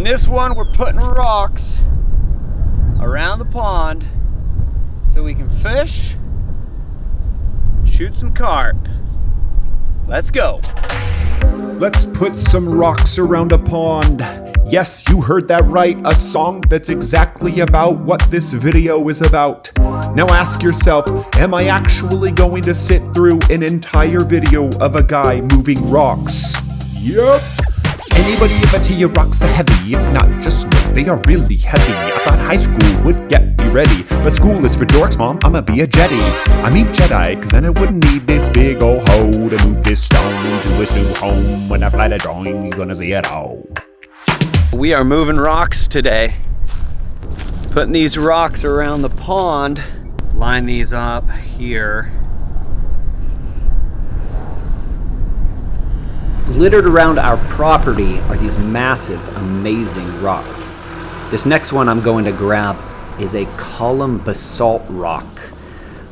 In this one, we're putting rocks around the pond so we can fish, shoot some carp. Let's go. Let's put some rocks around a pond. Yes, you heard that right, a song that's exactly about what this video is about. Now ask yourself, am I actually going to sit through an entire video of a guy moving rocks? Yep. Anybody ever tell you rocks are heavy? If not, just know they are really heavy. I thought high school would get me ready, but school is for dorks, mom, I'ma be a Jedi. I mean Jedi, cause then I wouldn't need this big ol' hoe to move this stone to its new home. When I fly the drone, you're gonna see it all. We are moving rocks today. Putting these rocks around the pond. Line these up here. Littered around our property are these massive, amazing rocks. This next one I'm going to grab is a column basalt rock.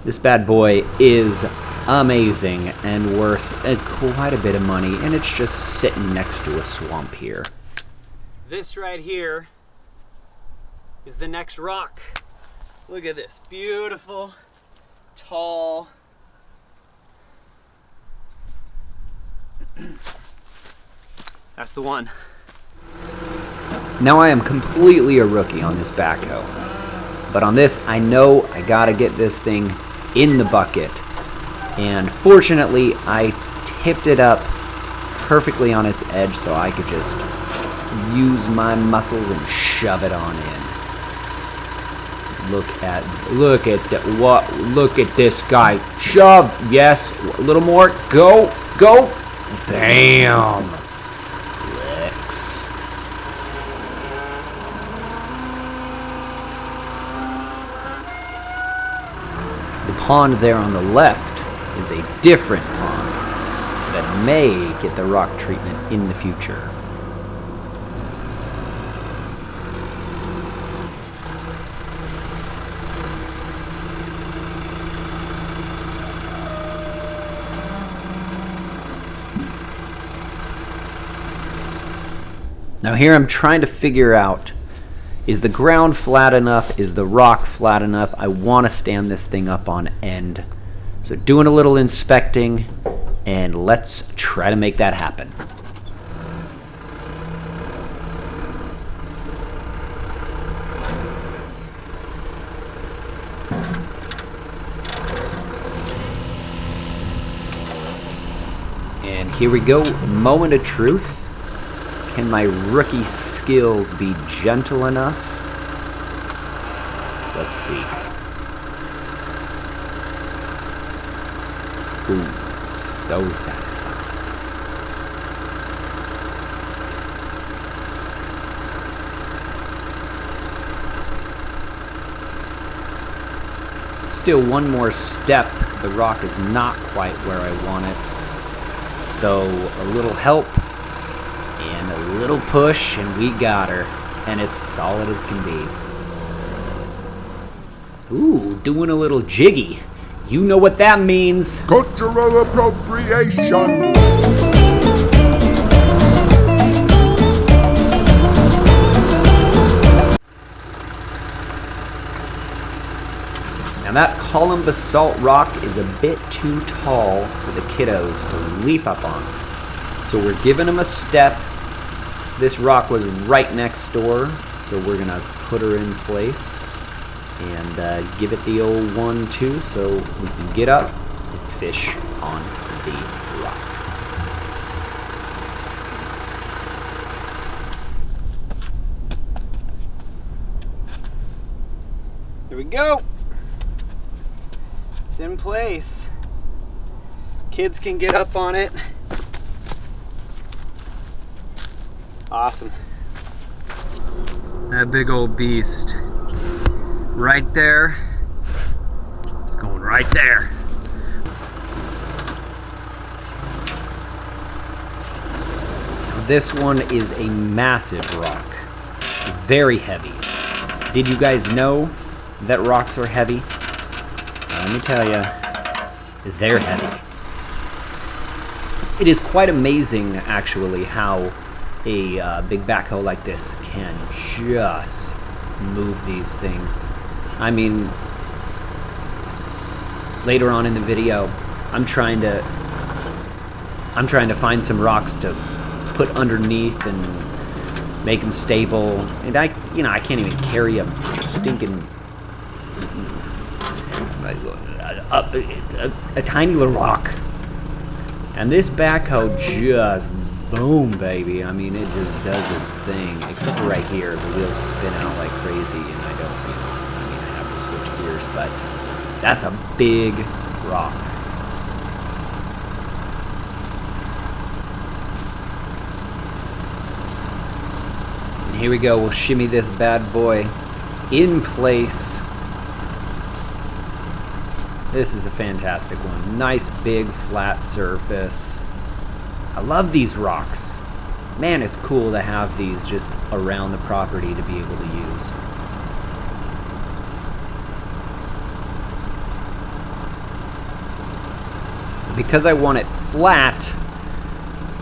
This bad boy is amazing and worth quite a bit of money, and it's just sitting next to a swamp here. This right here is the next rock. Look at this, beautiful, tall. That's the one. Now I am completely a rookie on this backhoe, but on this I know I gotta get this thing in the bucket, and fortunately I tipped it up perfectly on its edge so I could just use my muscles and shove it on in. Look at this guy. Shove. Yes. A little more. Go. Bam. Flicks. The pond there on the left is a different pond that may get the rock treatment in the future. Now here I'm trying to figure out, is the ground flat enough? Is the rock flat enough? I want to stand this thing up on end. So doing a little inspecting, and let's try to make that happen. And here we go, moment of truth. Can my rookie skills be gentle enough? Let's see. Ooh, so satisfying. Still one more step. The rock is not quite where I want it. So a little help. And a little push, and we got her. And it's solid as can be. Ooh, doing a little jiggy. You know what that means. Cultural appropriation. Now that column basalt rock is a bit too tall for the kiddos to leap up on. So we're giving them a step. This rock was right next door, so we're gonna put her in place and give it the old 1-2 so we can get up and fish on the rock. Here we go. It's in place. Kids can get up on it. Awesome. That big old beast. Right there. It's going right there. This one is a massive rock. Very heavy. Did you guys know that rocks are heavy? Let me tell you, they're heavy. It is quite amazing, actually, how a big backhoe like this can just move these things. I mean, later on in the video, I'm trying to find some rocks to put underneath and make them stable. And I can't even carry a stinking a tiny little rock. And this backhoe just boom, baby. I mean, it just does its thing. Except for right here, the wheels spin out like crazy, and I have to switch gears, but that's a big rock. And here we go. We'll shimmy this bad boy in place. This is a fantastic one. Nice big flat surface. I love these rocks. Man, it's cool to have these just around the property to be able to use. Because I want it flat,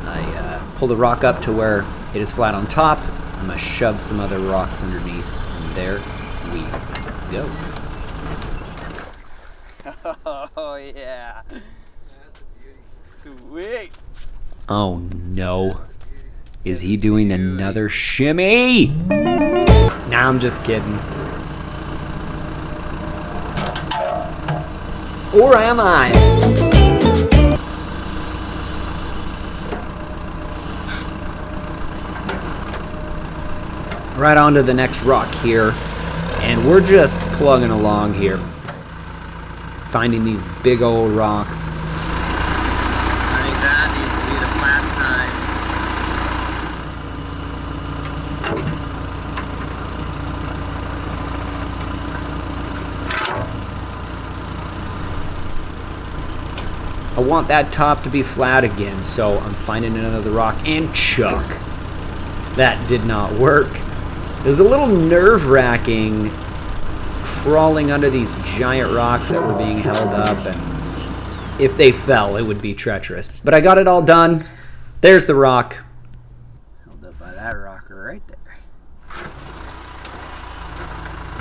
I pull the rock up to where it is flat on top. I'm going to shove some other rocks underneath, and there we go. Oh, yeah. That's a beauty. Sweet. Oh, no. Is he doing another shimmy? Nah, I'm just kidding. Or am I? Right onto the next rock here. And we're just plugging along here. Finding these big old rocks. I think that needs to be the flat side. I want that top to be flat again, so I'm finding another rock and chuck. That did not work. It was a little nerve-wracking crawling under these giant rocks that were being held up, and if they fell, it would be treacherous. But I got it all done. There's the rock. Held up by that rocker right there.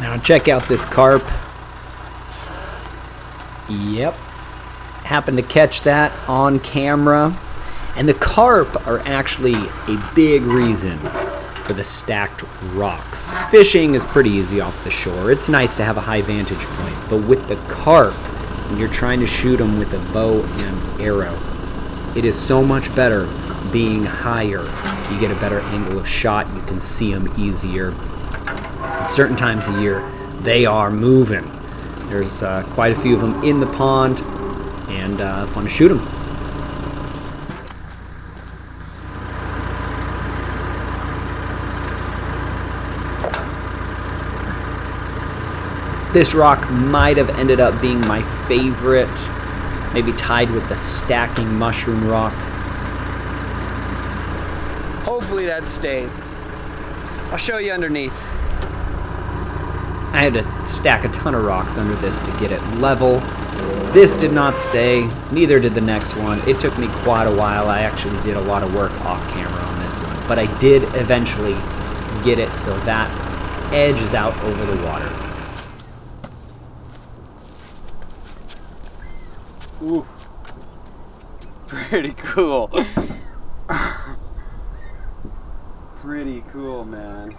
Now check out this carp. Yep. Happened to catch that on camera. And the carp are actually a big reason for the stacked rocks. Fishing is pretty easy off the shore. It's nice to have a high vantage point. But with the carp, when you're trying to shoot them with a bow and arrow, it is so much better being higher. You get a better angle of shot. You can see them easier. At certain times of year, they are moving. There's quite a few of them in the pond, and fun to shoot them. This rock might have ended up being my favorite, maybe tied with the stacking mushroom rock. Hopefully that stays. I'll show you underneath. I had to stack a ton of rocks under this to get it level. This did not stay, neither did the next one. It took me quite a while. I actually did a lot of work off camera on this one, but I did eventually get it so that edge is out over the water. Ooh. Pretty cool. Pretty cool, man.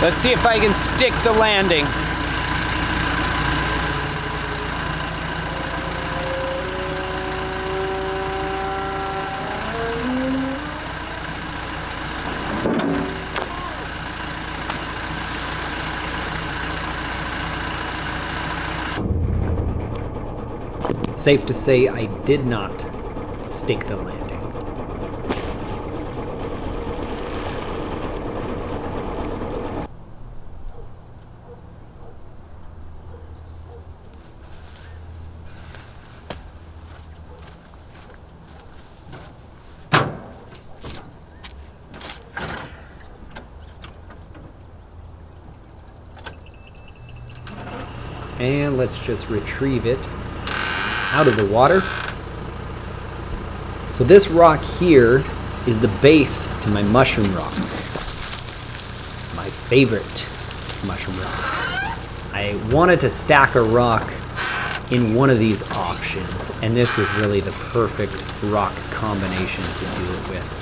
Let's see if I can stick the landing. Safe to say I did not stick the landing. And let's just retrieve it out of the water. So this rock here is the base to my mushroom rock. My favorite mushroom rock. I wanted to stack a rock in one of these options, and this was really the perfect rock combination to do it with.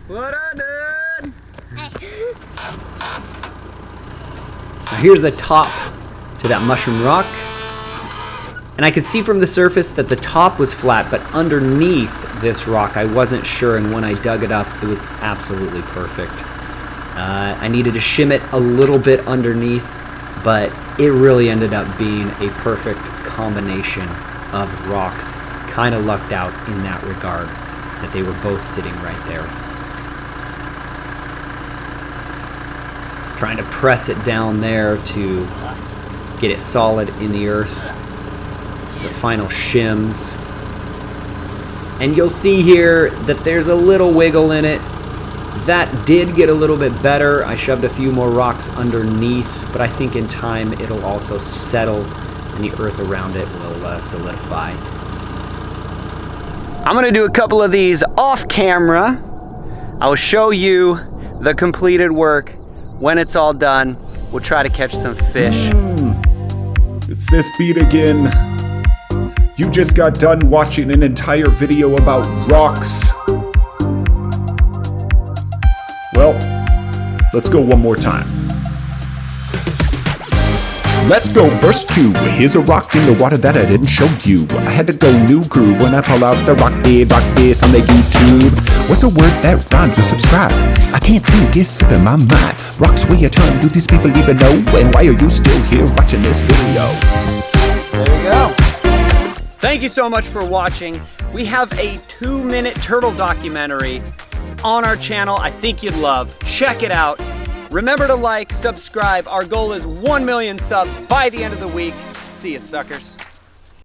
What I did? Now here's the top to that mushroom rock. And I could see from the surface that the top was flat, but underneath this rock I wasn't sure, and when I dug it up, it was absolutely perfect. I needed to shim it a little bit underneath, but it really ended up being a perfect combination of rocks. Kind of lucked out in that regard, that they were both sitting right there. Trying to press it down there to get it solid in the earth. The final shims. And you'll see here that there's a little wiggle in it. That did get a little bit better. I shoved a few more rocks underneath, but I think in time it'll also settle and the earth around it will solidify. I'm gonna do a couple of these off camera. I will show you the completed work when it's all done. We'll try to catch some fish. It's this beat again. You just got done watching an entire video about rocks. Well, let's go one more time. Let's go verse 2. Here's a rock in the water that I didn't show you. I had to go new groove when I pull out the rock bass on the YouTube. What's a word that rhymes with subscribe? I can't think, it's slipping my mind. Rocks weigh a ton, do these people even know? And why are you still here watching this video? There you go. Thank you so much for watching. We have a 2-minute turtle documentary on our channel I think you'd love. Check it out. Remember to like, subscribe. Our goal is 1 million subs by the end of the week. See you, suckers.